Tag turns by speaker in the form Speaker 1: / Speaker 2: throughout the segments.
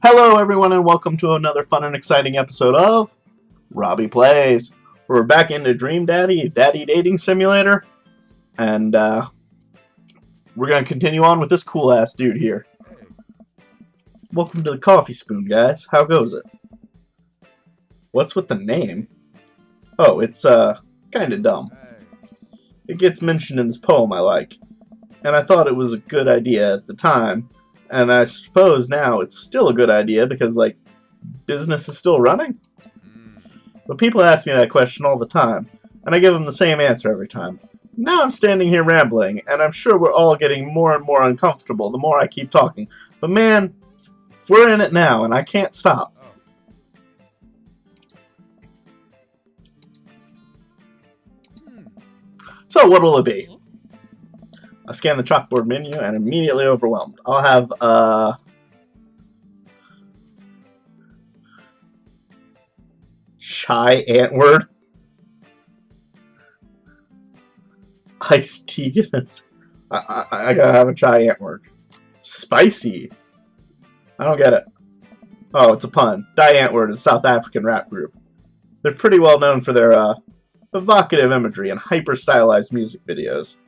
Speaker 1: Hello, everyone, and welcome to another fun and exciting episode of Robbie Plays. We're back into Dream Daddy Dating Simulator, and we're going to continue on with this cool-ass dude here. Welcome to the coffee spoon, guys. How goes it? What's with the name? Oh, it's kind of dumb. It gets mentioned in this poem I like, and I thought it was a good idea at the time. And I suppose now it's still a good idea because, like, business is still running? But people ask me that question all the time, and I give them the same answer every time. Now I'm standing here rambling, and I'm sure we're all getting more and more uncomfortable the more I keep talking. But man, we're in it now, and I can't stop. So what'll it be? I scan the chalkboard menu and immediately overwhelmed. I'll have, chai antwort. Iced tea Guinness. I gotta have a chai antwort. Spicy. I don't get it. Oh, it's a pun. Die Antwoord is a South African rap group. They're pretty well known for their, evocative imagery and hyper-stylized music videos.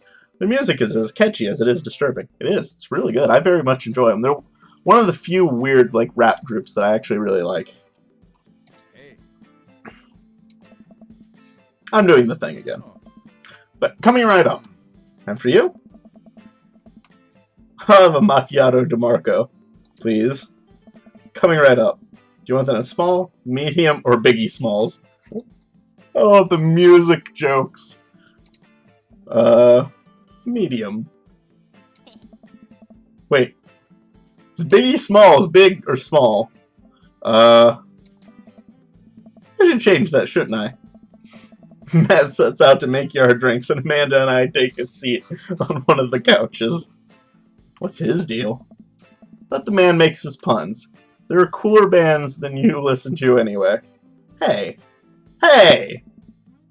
Speaker 1: The music is as catchy as it is disturbing. It is. It's really good. I very much enjoy them. They're one of the few weird, like, rap groups that I actually really like. I'm doing the thing again. But coming right up. And for you? I'll have a macchiato DeMarco, please. Coming right up. Do you want that in small, medium, or biggie smalls? Oh, the music jokes. Medium. Wait. Is biggie smalls big or small? I should change that, shouldn't I? Matt sets out to make our drinks, and Amanda and I take a seat on one of the couches. What's his deal? Let the man make his puns. There are cooler bands than you listen to anyway. Hey! Hey!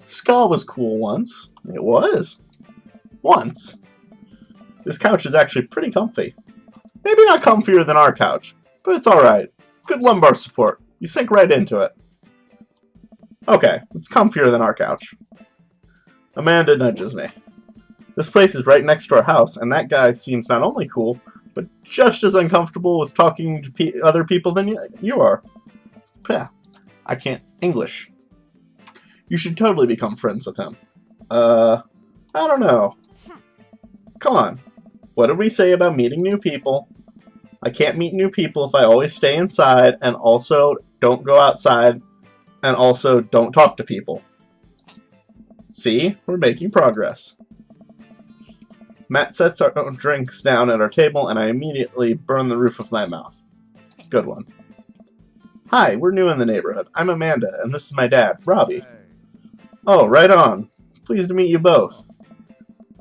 Speaker 1: Ska was cool once. It was. Once. This couch is actually pretty comfy. Maybe not comfier than our couch, but it's alright. Good lumbar support. You sink right into it. Okay, it's comfier than our couch. Amanda nudges me. This place is right next to our house, and that guy seems not only cool, but just as uncomfortable with talking to other people than you are. Yeah, I can't English. You should totally become friends with him. I don't know. Come on. What did we say about meeting new people? I can't meet new people if I always stay inside, and also don't go outside, and also don't talk to people. See? We're making progress. Matt sets our drinks down at our table, and I immediately burn the roof of my mouth. Good one. Hi, we're new in the neighborhood. I'm Amanda, and this is my dad, Robbie. Oh, right on. Pleased to meet you both.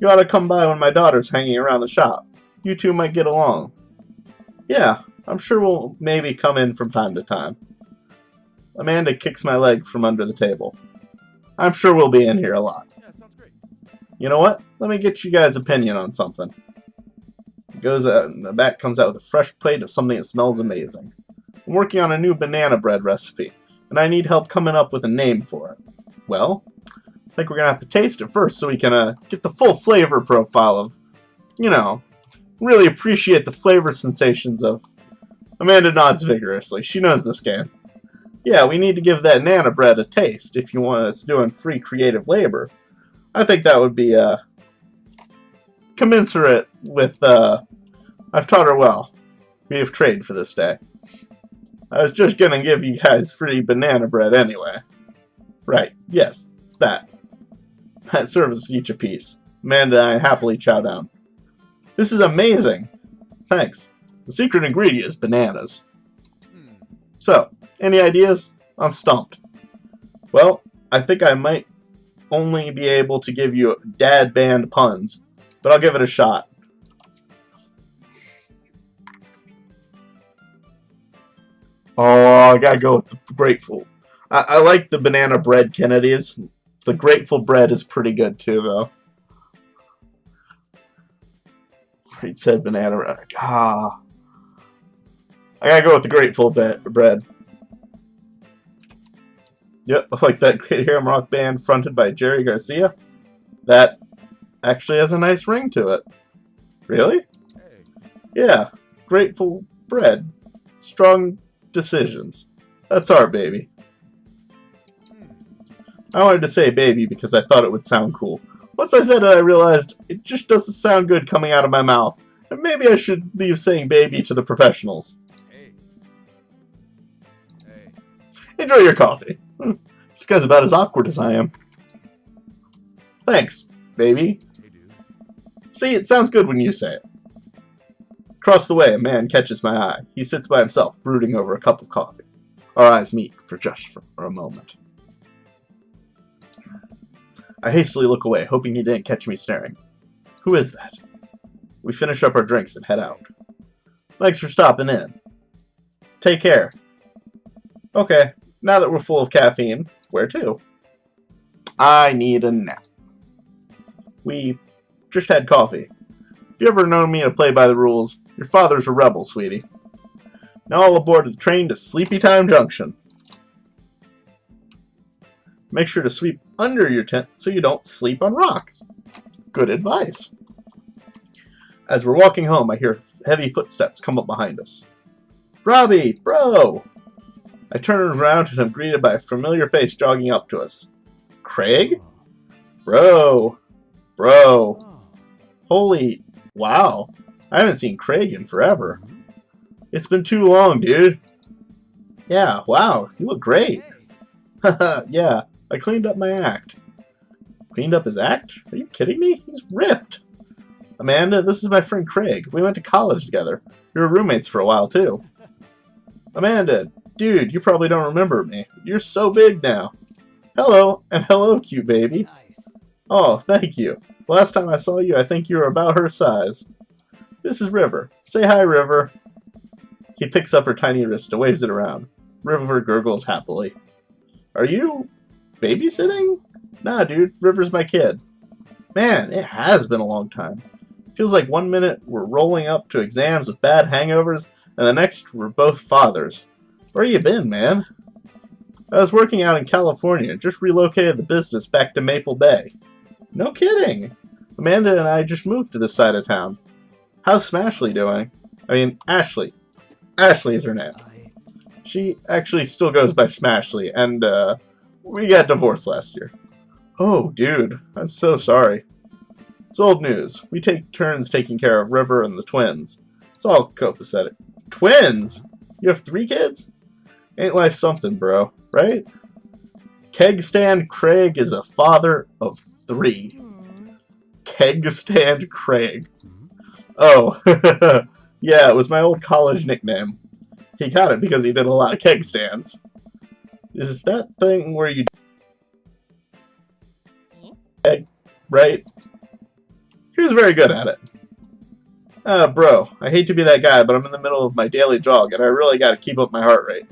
Speaker 1: You ought to come by when my daughter's hanging around the shop. You two might get along. Yeah, I'm sure we'll maybe come in from time to time. Amanda kicks my leg from under the table. I'm sure we'll be in here a lot.
Speaker 2: Yeah, sounds great.
Speaker 1: You know what? Let me get you guys' opinion on something. Goes out, and the back comes out with a fresh plate of something that smells amazing. I'm working on a new banana bread recipe, and I need help coming up with a name for it. Well, I think we're going to have to taste it first so we can get the full flavor profile of, really appreciate the flavor sensations of... Amanda nods vigorously. She knows this game. Yeah, we need to give that nana bread a taste if you want us doing free creative labor. I think that would be commensurate with... I've taught her well. We have traded for this day. I was just going to give you guys free banana bread anyway. Right, yes, that. That serves each a piece. Amanda and I happily chow down. This is amazing. Thanks. The secret ingredient is bananas. So, any ideas? I'm stumped. Well, I think I might only be able to give you dad band puns, but I'll give it a shot. Oh, I gotta go with the grateful. I like the banana bread Kennedys. The grateful bread is pretty good too, though. It said banana. I gotta go with the grateful bread. Yep, like that great hair rock band fronted by Jerry Garcia. That actually has a nice ring to it. Really? Yeah, grateful bread. Strong decisions. That's our baby. I wanted to say baby because I thought it would sound cool. Once I said it, I realized it just doesn't sound good coming out of my mouth. And maybe I should leave saying baby to the professionals. Enjoy your coffee. This guy's about as awkward as I am. Thanks, baby. See, it sounds good when you say it. Across the way, a man catches my eye. He sits by himself, brooding over a cup of coffee. Our eyes meet for a moment. I hastily look away, hoping he didn't catch me staring. Who is that? We finish up our drinks and head out. Thanks for stopping in. Take care. Okay, now that we're full of caffeine, where to? I need a nap. We just had coffee. If you ever known me to play by the rules, your father's a rebel, sweetie. Now all aboard the train to Sleepy Time Junction. Make sure to sweep under your tent so you don't sleep on rocks. Good advice. As we're walking home, I hear heavy footsteps come up behind us. Robbie, bro! I turn around and am greeted by a familiar face jogging up to us. Craig? Bro. Holy, wow. I haven't seen Craig in forever. It's been too long, dude. Yeah, wow, you look great. Haha, yeah, I cleaned up my act. Cleaned up his act? Are you kidding me? He's ripped. Amanda, this is my friend Craig. We went to college together. We were roommates for a while, too. Amanda, dude, you probably don't remember me. You're so big now. Hello, and hello, cute baby.
Speaker 2: Nice.
Speaker 1: Oh, thank you. Last time I saw you, I think you were about her size. This is River. Say hi, River. He picks up her tiny wrist and waves it around. River gurgles happily. Are you babysitting? Nah, dude. River's my kid. Man, it has been a long time. Feels like 1 minute we're rolling up to exams with bad hangovers, and the next we're both fathers. Where you been, man? I was working out in California, just relocated the business back to Maple Bay. No kidding! Amanda and I just moved to this side of town. How's Smashley doing? I mean, Ashley. Ashley is her name. She actually still goes by Smashley, and, we got divorced last year. Oh, dude, I'm so sorry. It's old news. We take turns taking care of River and the twins. It's all copacetic. Twins? You have 3 kids? Ain't life something, bro, right? Keg Stand Craig is a father of 3. Keg Stand Craig. Oh, yeah, it was my old college nickname. He got it because he did a lot of keg stands. Is that thing where you keg, right? He was very good at it. Bro, I hate to be that guy, but I'm in the middle of my daily jog, and I really gotta keep up my heart rate.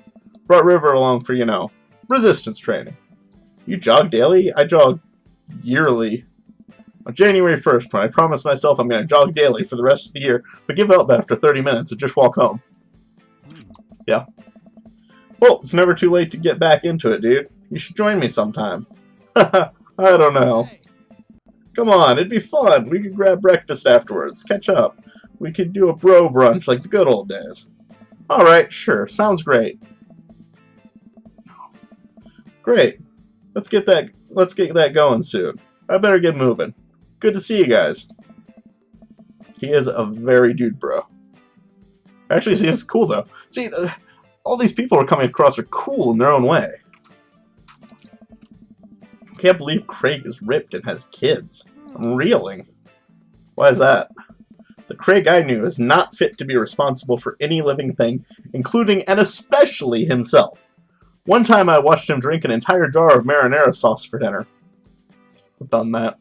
Speaker 1: Brought River along for, resistance training. You jog daily? I jog yearly. On January 1st, when I promised myself I'm gonna jog daily for the rest of the year, but give up after 30 minutes and just walk home. Yeah. Well, it's never too late to get back into it, dude. You should join me sometime. I don't know. Come on, it'd be fun. We could grab breakfast afterwards, catch up. We could do a bro brunch like the good old days. Alright, sure. Sounds great. Great. Let's get that going soon. I better get moving. Good to see you guys. He is a very dude bro. Actually seems cool though. See, all these people are coming across are cool in their own way. I can't believe Craig is ripped and has kids. I'm reeling. Why is that? The Craig I knew is not fit to be responsible for any living thing, including and especially himself. One time I watched him drink an entire jar of marinara sauce for dinner. I've done that.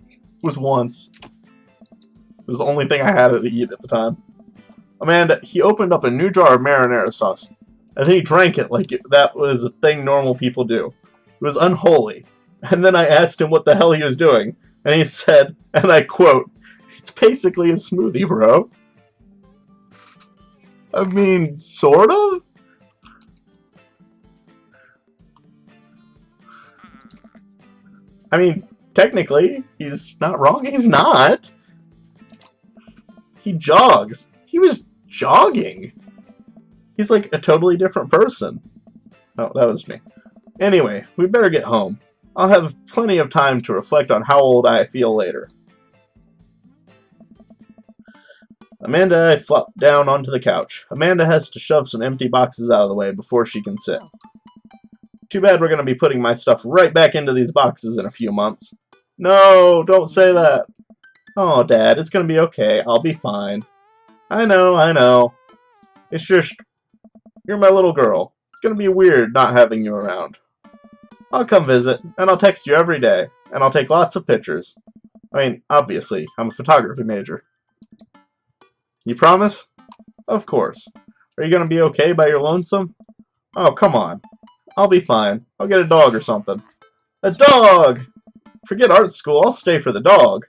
Speaker 1: It was once. It was the only thing I had to eat at the time. Amanda, he opened up a new jar of marinara sauce, and then he drank it like that was a thing normal people do. It was unholy. And then I asked him what the hell he was doing, and he said, and I quote, "It's basically a smoothie, bro." I mean, sort of? I mean, technically, he's not wrong. He's not. He jogs. He was jogging. He's like a totally different person. Oh, that was me. Anyway, we better get home. I'll have plenty of time to reflect on how old I feel later. Amanda and I flop down onto the couch. Amanda has to shove some empty boxes out of the way before she can sit. Too bad we're going to be putting my stuff right back into these boxes in a few months. No, don't say that. Oh, Dad, it's going to be okay. I'll be fine. I know. It's just, you're my little girl. It's going to be weird not having you around. I'll come visit, and I'll text you every day, and I'll take lots of pictures. I mean, obviously, I'm a photography major. You promise? Of course. Are you going to be okay by your lonesome? Oh, come on. I'll be fine. I'll get a dog or something. A dog! Forget art school, I'll stay for the dog.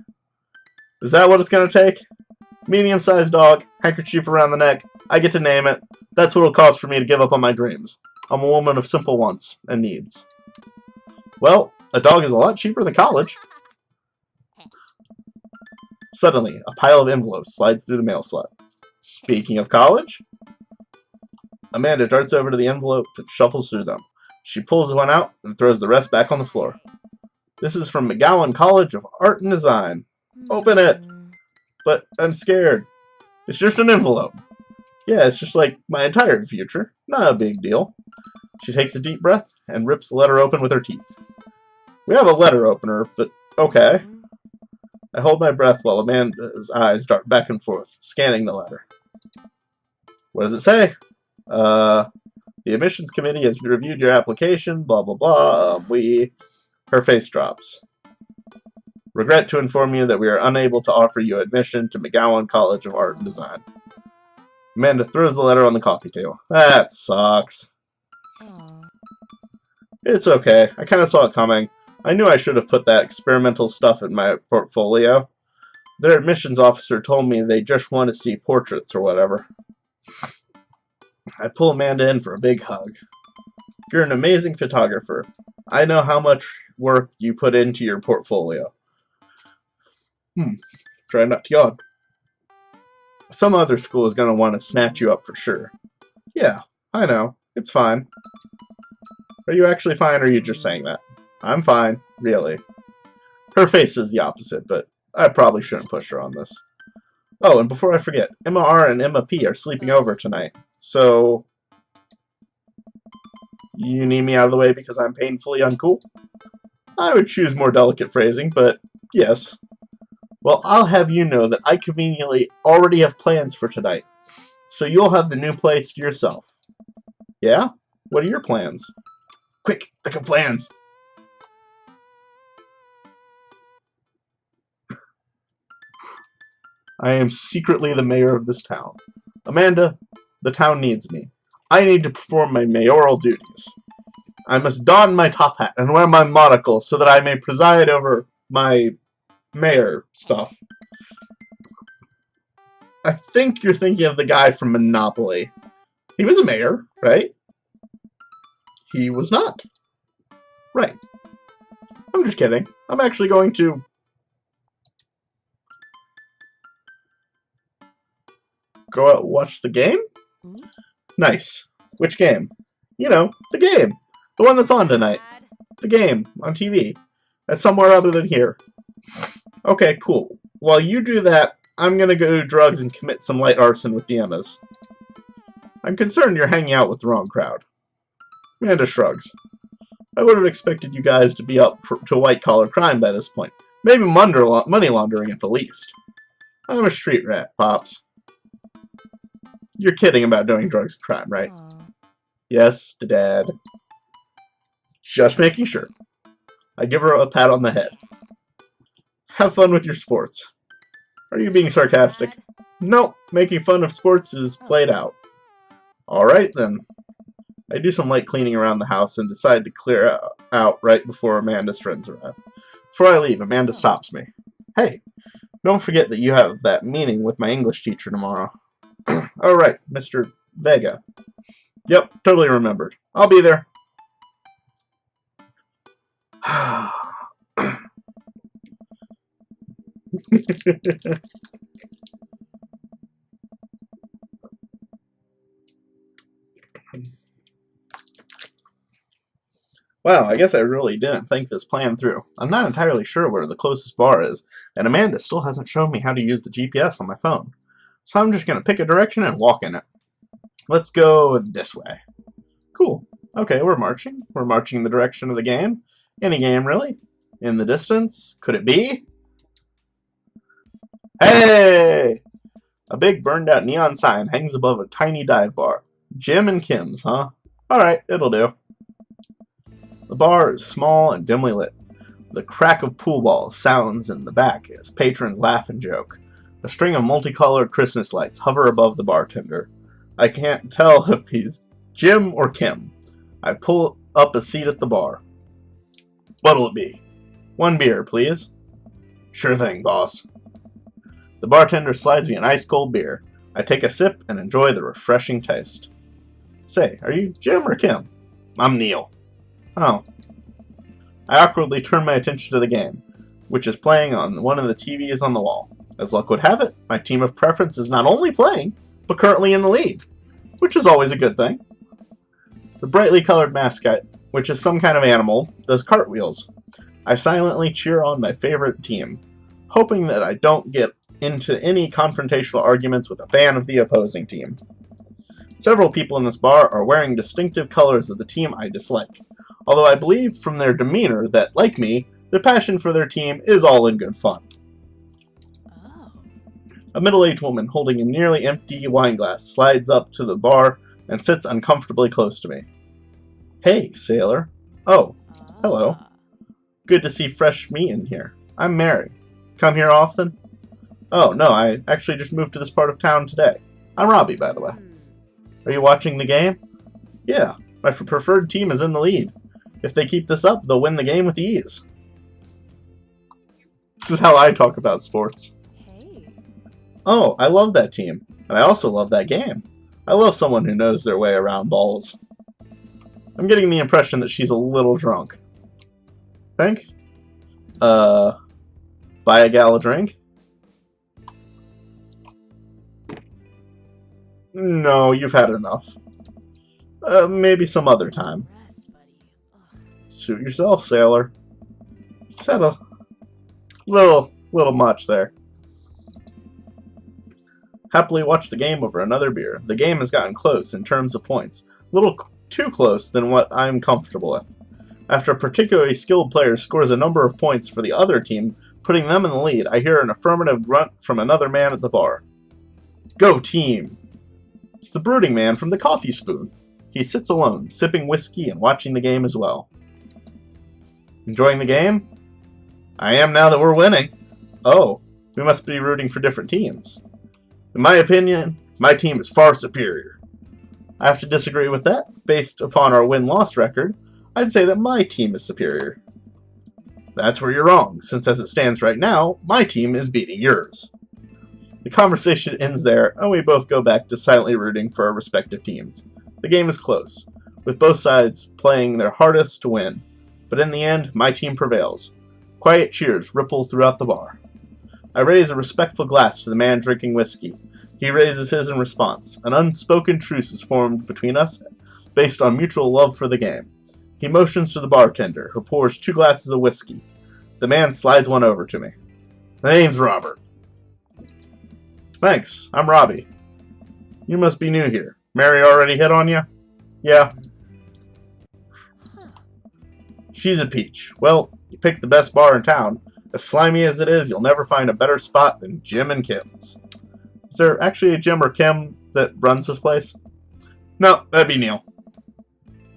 Speaker 1: Is that what it's going to take? Medium-sized dog, handkerchief around the neck, I get to name it. That's what it'll cost for me to give up on my dreams. I'm a woman of simple wants and needs. Well, a dog is a lot cheaper than college. Suddenly, a pile of envelopes slides through the mail slot. Speaking of college, Amanda darts over to the envelope and shuffles through them. She pulls one out and throws the rest back on the floor. This is from McGowan College of Art and Design. Open it! But I'm scared. It's just an envelope. Yeah, it's just like my entire future. Not a big deal. She takes a deep breath and rips the letter open with her teeth. We have a letter opener, but okay. I hold my breath while Amanda's eyes dart back and forth, scanning the letter. What does it say? The admissions committee has reviewed your application, blah, blah, blah. Her face drops. Regret to inform you that we are unable to offer you admission to McGowan College of Art and Design. Amanda throws the letter on the coffee table. That sucks. Aww. It's okay. I kind of saw it coming. I knew I should have put that experimental stuff in my portfolio. Their admissions officer told me they just want to see portraits or whatever. I pull Amanda in for a big hug. You're an amazing photographer. I know how much work you put into your portfolio. Try not to yawn. Some other school is going to want to snatch you up for sure. Yeah, I know. It's fine. Are you actually fine, or are you just saying that? I'm fine, really. Her face is the opposite, but I probably shouldn't push her on this. Oh, and before I forget, Emma R. and Emma P. are sleeping over tonight, so you need me out of the way because I'm painfully uncool? I would choose more delicate phrasing, but yes. Well, I'll have you know that I conveniently already have plans for tonight, so you'll have the new place to yourself. Yeah? What are your plans? Quick, think of plans! I am secretly the mayor of this town. Amanda, the town needs me. I need to perform my mayoral duties. I must don my top hat and wear my monocle so that I may preside over my mayor stuff. I think you're thinking of the guy from Monopoly. He was a mayor, right? He was not. Right. I'm just kidding. I'm actually going to go out and watch the game? Nice. Which game? You know, the game. The one that's on tonight. The game on TV. That's somewhere other than here. Okay, cool. While you do that, I'm gonna go do drugs and commit some light arson with the Emmas. I'm concerned you're hanging out with the wrong crowd. Amanda shrugs. I would have expected you guys to be up to white-collar crime by this point. Maybe money laundering at the least. I'm a street rat, Pops. You're kidding about doing drugs and crime, right? Aww. Yes, Dad. Just making sure. I give her a pat on the head. Have fun with your sports. Are you being sarcastic? Nope, making fun of sports is played out. Alright then. I do some light cleaning around the house and decide to clear out right before Amanda's friends arrive. Before I leave, Amanda stops me. Hey, don't forget that you have that meeting with my English teacher tomorrow. Oh, right, Mr. Vega. Yep, totally remembered. I'll be there. Wow, I guess I really didn't think this plan through. I'm not entirely sure where the closest bar is, and Amanda still hasn't shown me how to use the GPS on my phone. So I'm just going to pick a direction and walk in it. Let's go this way. Cool. Okay, we're marching. We're marching in the direction of the game. Any game, really. In the distance. Could it be? Hey! A big burned-out neon sign hangs above a tiny dive bar. Jim and Kim's, huh? Alright, it'll do. The bar is small and dimly lit. The crack of pool balls sounds in the back as patrons laugh and joke. A string of multicolored Christmas lights hover above the bartender. I can't tell if he's Jim or Kim. I pull up a seat at the bar. What'll it be? 1 beer, please. Sure thing, boss. The bartender slides me an ice-cold beer. I take a sip and enjoy the refreshing taste. Say, are you Jim or Kim? I'm Neil. Oh. I awkwardly turn my attention to the game, which is playing on one of the TVs on the wall. As luck would have it, my team of preference is not only playing, but currently in the lead, which is always a good thing. The brightly colored mascot, which is some kind of animal, does cartwheels. I silently cheer on my favorite team, hoping that I don't get into any confrontational arguments with a fan of the opposing team. Several people in this bar are wearing distinctive colors of the team I dislike, although I believe from their demeanor that, like me, their passion for their team is all in good fun.
Speaker 2: Oh.
Speaker 1: A middle-aged woman holding a nearly empty wine glass slides up to the bar and sits uncomfortably close to me. Hey, sailor. Oh, hello. Good to see fresh meat in here. I'm Mary. Come here often? Oh, no, I actually just moved to this part of town today. I'm Robbie, by the way. Are you watching the game? Yeah, my preferred team is in the lead. If they keep this up, they'll win the game with ease. This is how I talk about sports.
Speaker 2: Hey.
Speaker 1: Oh, I love that team, and I also love that game. I love someone who knows their way around balls. I'm getting the impression that she's a little drunk. Think? Buy a gal a drink? No, you've had enough. Maybe some other time. Suit yourself, sailor. Just had a little much there. Happily watch the game over another beer. The game has gotten close in terms of points. A little too close than what I'm comfortable with. After a particularly skilled player scores a number of points for the other team, putting them in the lead, I hear an affirmative grunt from another man at the bar. Go team! It's the brooding man from the Coffee Spoon. He sits alone, sipping whiskey and watching the game as well. Enjoying the game? I am now that we're winning. Oh, we must be rooting for different teams. In my opinion, my team is far superior. I have to disagree with that. Based upon our win-loss record, I'd say that my team is superior. That's where you're wrong, since as it stands right now, my team is beating yours. The conversation ends there, and we both go back to silently rooting for our respective teams. The game is close, with both sides playing their hardest to win, but in the end, my team prevails. Quiet cheers ripple throughout the bar. I raise a respectful glass to the man drinking whiskey. He raises his in response. An unspoken truce is formed between us, based on mutual love for the game. He motions to the bartender, who pours 2 glasses of whiskey. The man slides one over to me. My name's Robert. Thanks, I'm Robbie. You must be new here. Mary already hit on you? Yeah. She's a peach. Well, you picked the best bar in town. As slimy as it is, you'll never find a better spot than Jim and Kim's. Is there actually a Jim or Kim that runs this place? No, that'd be Neil.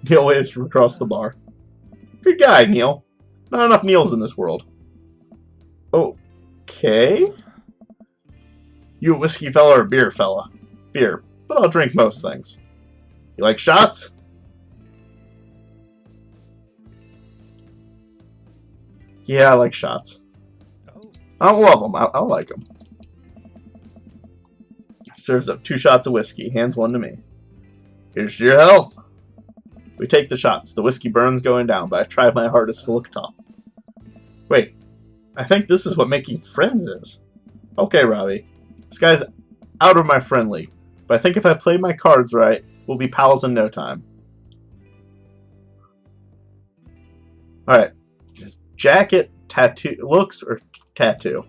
Speaker 1: Neil waves from across the bar. Good guy, Neil. Not enough Neils in this world. Okay. You a whiskey fella or a beer fella? Beer, but I'll drink most things. You like shots? Yeah, I like shots. I don't love them. I like them. serves up 2 shots of whiskey, hands one to me. Here's to your health. We take the shots. The whiskey burns going down, but I try my hardest to look tough. Wait, I think this is what making friends is. Okay, Robbie. This guy's out of my friend league, but I think if I play my cards right, we'll be pals in no time. Alright. Jacket, tattoo, looks, or tattoo?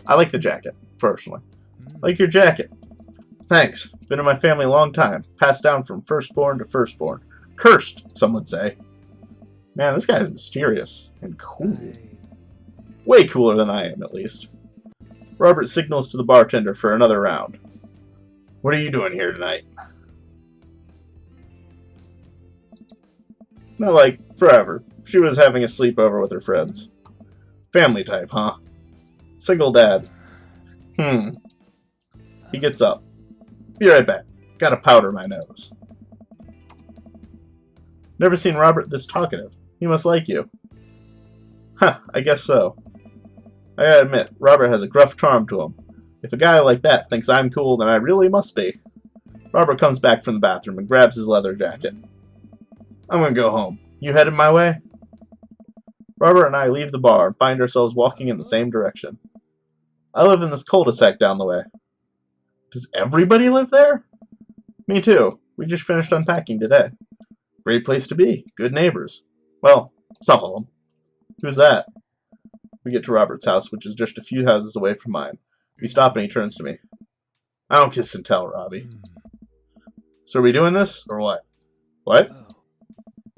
Speaker 1: I like the jacket, personally. I like your jacket. Thanks. Been in my family a long time. Passed down from firstborn to firstborn. Cursed, some would say. Man, this guy is mysterious and cool. Way cooler than I am, at least. Robert signals to the bartender for another round. What are you doing here tonight? Not like forever. She was having a sleepover with her friends. Family type, huh? Single dad. He gets up. Be right back. Gotta powder my nose. Never seen Robert this talkative. He must like you. Huh, I guess so. I gotta admit, Robert has a gruff charm to him. If a guy like that thinks I'm cool, then I really must be. Robert comes back from the bathroom and grabs his leather jacket. I'm gonna go home. You headed my way? Robert and I leave the bar and find ourselves walking in the same direction. I live in this cul-de-sac down the way. Does everybody live there? Me too. We just finished unpacking today. Great place to be. Good neighbors. Well, some of them. Who's that? We get to Robert's house, which is just a few houses away from mine. We stop and he turns to me. I don't kiss and tell, Robbie. So are we doing this, or what? What?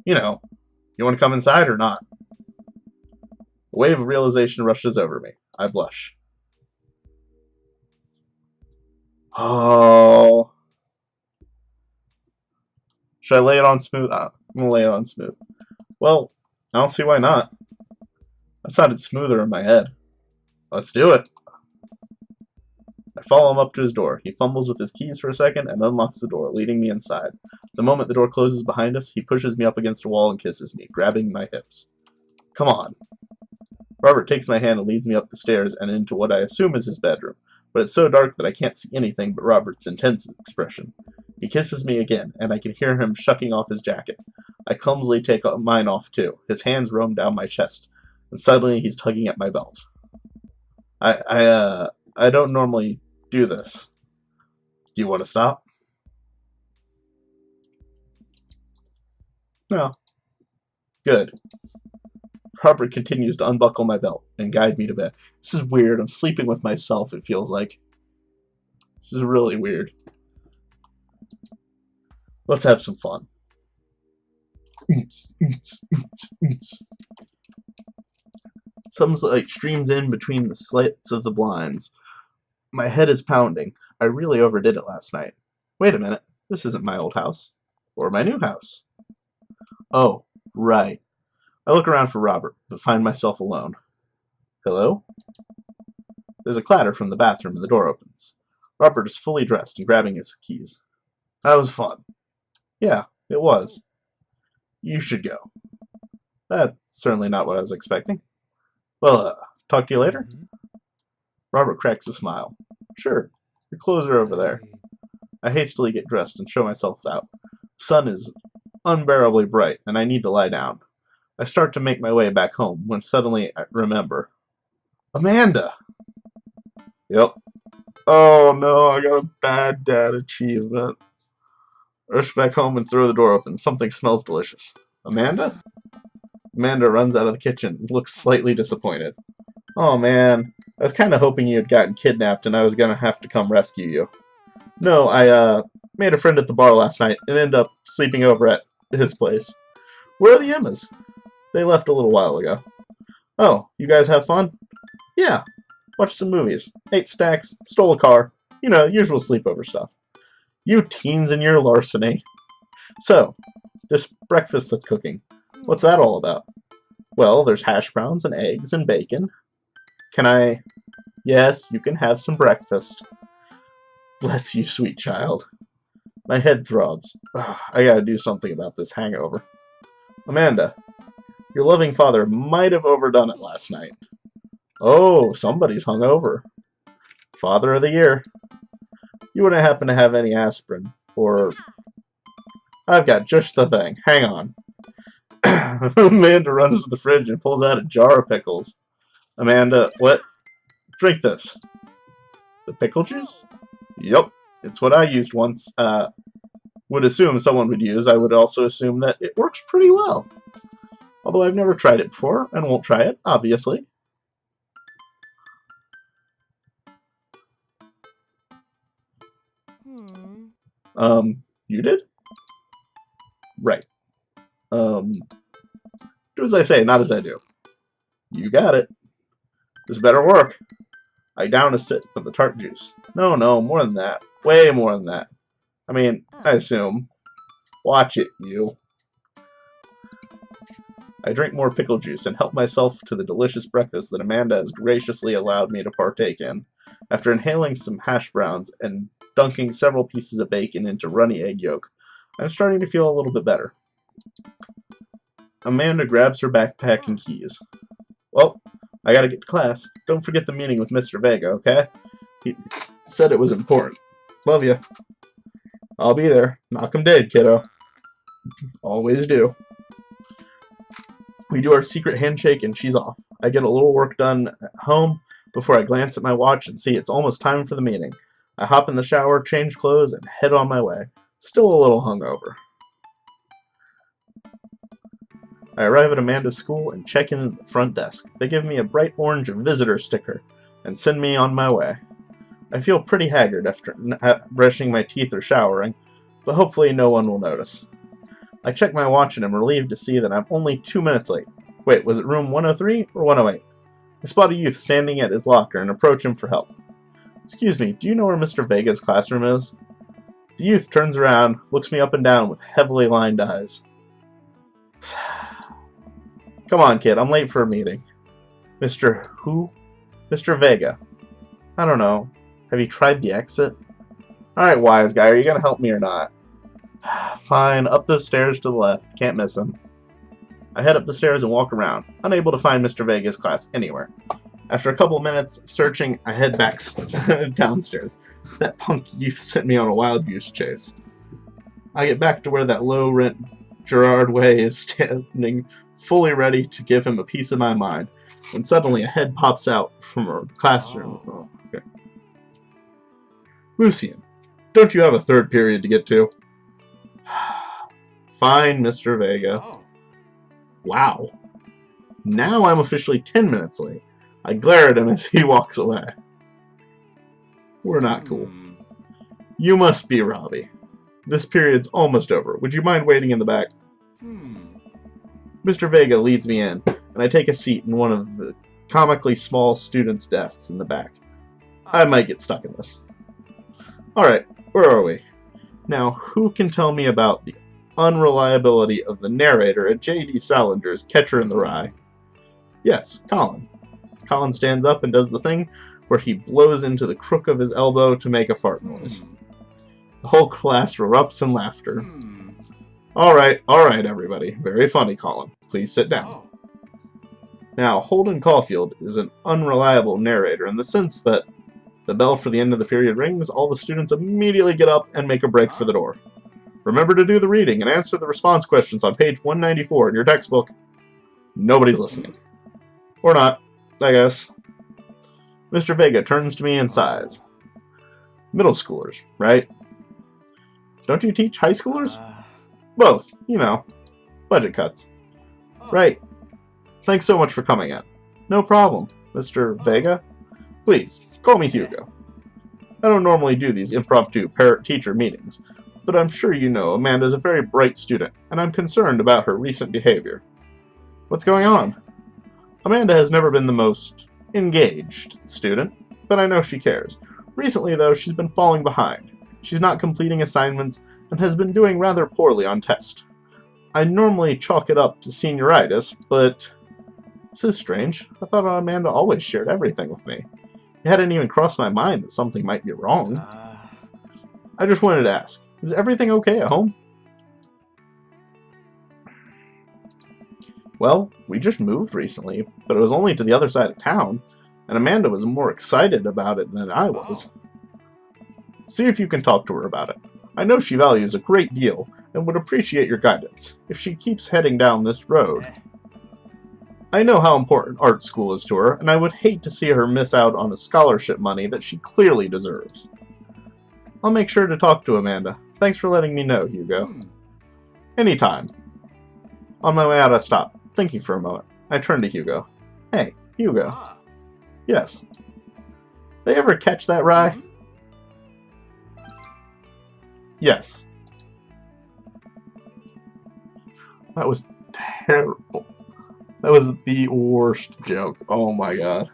Speaker 1: You know, you want to come inside or not? A wave of realization rushes over me. I blush. Oh. Should I lay it on smooth? I'm going to lay it on smooth. Well, I don't see why not. That sounded smoother in my head. Let's do it. I follow him up to his door. He fumbles with his keys for a second and unlocks the door, leading me inside. The moment the door closes behind us, he pushes me up against a wall and kisses me, grabbing my hips. Come on. Robert takes my hand and leads me up the stairs and into what I assume is his bedroom, but it's so dark that I can't see anything but Robert's intense expression. He kisses me again, and I can hear him shucking off his jacket. I clumsily take mine off too. His hands roam down my chest, and suddenly he's tugging at my belt. I don't normally do this. Do you want to stop? No. Good. Robert continues to unbuckle my belt and guide me to bed. This is weird. I'm sleeping with myself, it feels like. This is really weird. Let's have some fun. Some light streams in between the slits of the blinds. My head is pounding. I really overdid it last night. Wait a minute. This isn't my old house. Or my new house. Oh, right. I look around for Robert, but find myself alone. Hello? There's a clatter from the bathroom and the door opens. Robert is fully dressed and grabbing his keys. That was fun. Yeah, it was. You should go. That's certainly not what I was expecting. Well, talk to you later? Robert cracks a smile. Sure, your clothes are over there. I hastily get dressed and show myself out. The sun is unbearably bright, and I need to lie down. I start to make my way back home, when suddenly I remember. Amanda! Yep. Oh no, I got a bad dad achievement. I rush back home and throw the door open. Something smells delicious. Amanda? Amanda runs out of the kitchen and looks slightly disappointed. Oh man, I was kind of hoping you had gotten kidnapped and I was going to have to come rescue you. No, I made a friend at the bar last night and ended up sleeping over at his place. Where are the Emmas? They left a little while ago. Oh, you guys have fun? Yeah, watched some movies, ate snacks, stole a car. You know, usual sleepover stuff. You teens and your larceny. So, this breakfast that's cooking, what's that all about? Well, there's hash browns and eggs and bacon. Can I? Yes, you can have some breakfast. Bless you, sweet child. My head throbs. Ugh, I gotta do something about this hangover. Amanda, your loving father might have overdone it last night. Oh, somebody's hungover. Father of the Year. You wouldn't happen to have any aspirin, or... I've got just the thing. Hang on. Amanda runs to the fridge and pulls out a jar of pickles. Amanda, what? Drink this. The pickle juice? Yup. It's what I used once. Would assume someone would use. I would also assume that it works pretty well. Although I've never tried it before, and won't try it, obviously. You did? Right. Do as I say, not as I do. You got it. This better work. I down a sip of the tart juice. No, more than that. Way more than that. I mean, I assume. Watch it, you. I drink more pickle juice and help myself to the delicious breakfast that Amanda has graciously allowed me to partake in. After inhaling some hash browns and dunking several pieces of bacon into runny egg yolk, I'm starting to feel a little bit better. Amanda grabs her backpack and keys. Well, I gotta get to class. Don't forget the meeting with Mr. Vega, okay? He said it was important. Love you. I'll be there. Knock 'em dead, kiddo. Always do. We do our secret handshake and she's off. I get a little work done at home before I glance at my watch and see it's almost time for the meeting. I hop in the shower, change clothes, and head on my way. Still a little hungover. I arrive at Amanda's school and check in at the front desk. They give me a bright orange visitor sticker and send me on my way. I feel pretty haggard after brushing my teeth or showering, but hopefully no one will notice. I check my watch and am relieved to see that I'm only 2 minutes late. Wait, was it room 103 or 108? I spot a youth standing at his locker and approach him for help. Excuse me, do you know where Mr. Vega's classroom is? The youth turns around, looks me up and down with heavily lined eyes. Come on, kid, I'm late for a meeting. Mr. who? Mr. Vega. I don't know. Have you tried the exit? Alright, wise guy, are you gonna help me or not? Fine, up those stairs to the left. Can't miss him. I head up the stairs and walk around, unable to find Mr. Vega's class anywhere. After a couple of minutes of searching, I head back downstairs. That punk youth sent me on a wild goose chase. I get back to where that low-rent Gerard Way is standing, fully ready to give him a piece of my mind, when suddenly a head pops out from a classroom. Oh, okay. Lucian, don't you have a third period to get to? Fine, Mr. Vega.
Speaker 3: Oh.
Speaker 1: Wow. Now I'm officially 10 minutes late. I glare at him as he walks away. We're not cool. You must be Robbie. This period's almost over. Would you mind waiting in the back? Mr. Vega leads me in, and I take a seat in one of the comically small students' desks in the back. I might get stuck in this. Alright, where are we? Now, who can tell me about the unreliability of the narrator at J.D. Salinger's Catcher in the Rye? Yes, Colin. Colin stands up and does the thing where he blows into the crook of his elbow to make a fart noise. The whole class erupts in laughter. Alright, everybody. Very funny, Colin. Please sit down. Now, Holden Caulfield is an unreliable narrator in the sense that the bell for the end of the period rings, all the students immediately get up and make a break for the door. Remember to do the reading and answer the response questions on page 194 in your textbook. Nobody's listening. Or not, I guess. Mr. Vega turns to me and sighs. Middle schoolers, right? Don't you teach high schoolers? Both, you know. Budget cuts. Right. Thanks so much for coming in. No problem, Mr. Vega. Please, call me Hugo. I don't normally do these impromptu parent-teacher meetings, but I'm sure you know Amanda's a very bright student, and I'm concerned about her recent behavior. What's going on? Amanda has never been the most engaged student, but I know she cares. Recently, though, she's been falling behind. She's not completing assignments and has been doing rather poorly on tests. I normally chalk it up to senioritis, but this is strange. I thought Amanda always shared everything with me. It hadn't even crossed my mind that something might be wrong. I just wanted to ask, is everything okay at home? Well, we just moved recently, but it was only to the other side of town. and Amanda was more excited about it than I was. See if you can talk to her about it. I know she values a great deal and would appreciate your guidance if she keeps heading down this road. I know how important art school is to her, and I would hate to see her miss out on the scholarship money that she clearly deserves. I'll make sure to talk to Amanda. Thanks for letting me know, Hugo. Anytime. On my way out, I stopped, thinking for a moment. I turned to Hugo. Hey, Hugo. Yes. They ever catch that rye? Yes. That was terrible. That was the worst joke. Oh my god.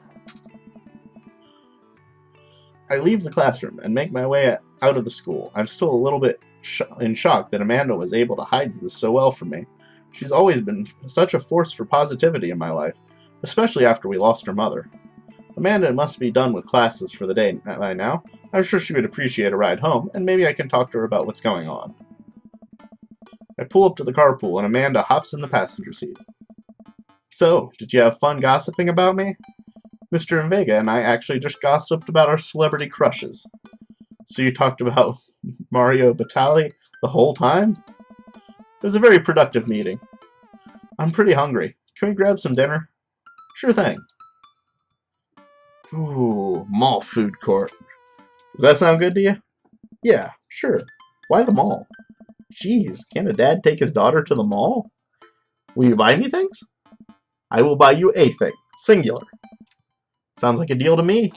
Speaker 1: I leave the classroom and make my way out of the school. I'm still a little bit in shock that Amanda was able to hide this so well from me. She's always been such a force for positivity in my life, especially after we lost her mother. Amanda must be done with classes for the day by now. I'm sure she would appreciate a ride home, and maybe I can talk to her about what's going on. I pull up to the carpool, and Amanda hops in the passenger seat. So, did you have fun gossiping about me? Mr. Vega and I actually just gossiped about our celebrity crushes. So you talked about Mario Batali the whole time? It was a very productive meeting. I'm pretty hungry. Can we grab some dinner? Sure thing. Ooh, mall food court. Does that sound good to you? Yeah, sure. Why the mall? Jeez, can't a dad take his daughter to the mall? Will you buy me things? I will buy you a thing. Singular. Sounds like a deal to me.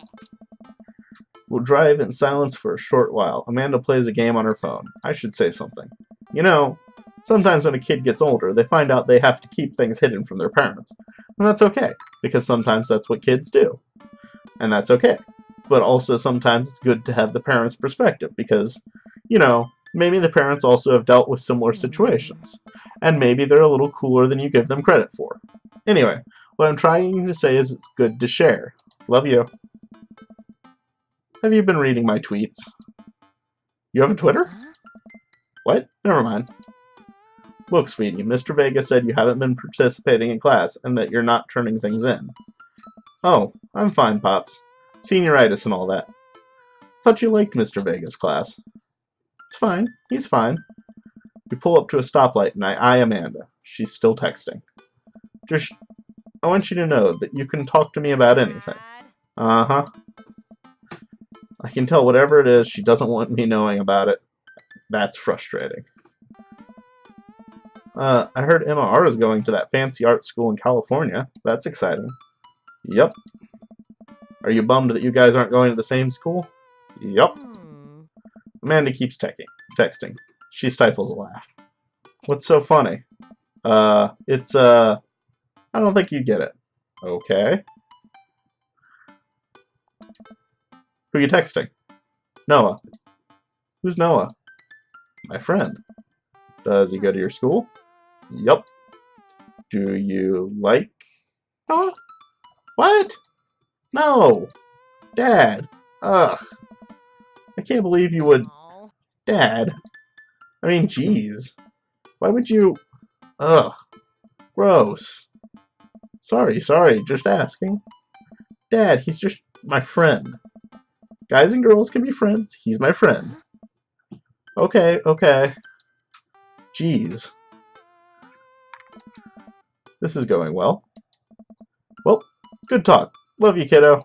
Speaker 1: We'll drive in silence for a short while. Amanda plays a game on her phone. I should say something. You know, sometimes when a kid gets older, they find out they have to keep things hidden from their parents. And that's okay, because sometimes that's what kids do. And that's okay. But also sometimes it's good to have the parents' perspective, because, you know, maybe the parents also have dealt with similar situations. And maybe they're a little cooler than you give them credit for. Anyway, what I'm trying to say is it's good to share. Love you. Have you been reading my tweets? You have a Twitter? What? Never mind. Look, sweetie, Mr. Vega said you haven't been participating in class and that you're not turning things in. Oh, I'm fine, Pops. Senioritis and all that. Thought you liked Mr. Vega's class. It's fine. He's fine. We pull up to a stoplight and I eye Amanda. She's still texting. Just, I want you to know that you can talk to me about anything. Uh-huh. I can tell whatever it is, she doesn't want me knowing about it. That's frustrating. I heard Emma R is going to that fancy art school in California. That's exciting. Yep. Are you bummed that you guys aren't going to the same school? Yep. Amanda keeps texting. She stifles a laugh. What's so funny? I don't think you get it. Okay. Who are you texting? Noah. Who's Noah? My friend. Does he go to your school? Yup. Do you like Noah? What? No. Dad. Ugh. I can't believe you would... Dad. I mean, jeez. Why would you... Ugh. Gross. Sorry, just asking. Dad, he's just my friend. Guys and girls can be friends. He's my friend. Okay. Jeez. This is going well. Well, good talk. Love you, kiddo.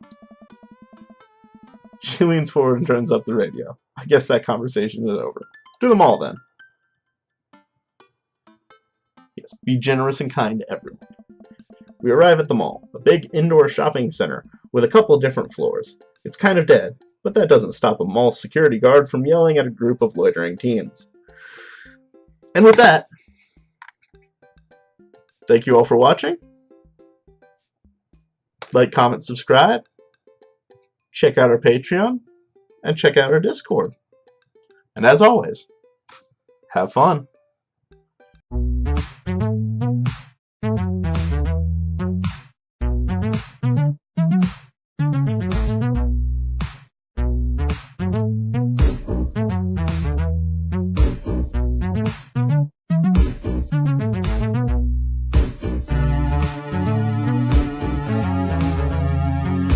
Speaker 1: She leans forward and turns up the radio. I guess that conversation is over. Do them all, then. Yes, be generous and kind to everyone. We arrive at the mall, a big indoor shopping center with a couple different floors. It's kind of dead, but that doesn't stop a mall security guard from yelling at a group of loitering teens. And with that, thank you all for watching. Like, comment, subscribe. Check out our Patreon. And check out our Discord. And as always, have fun.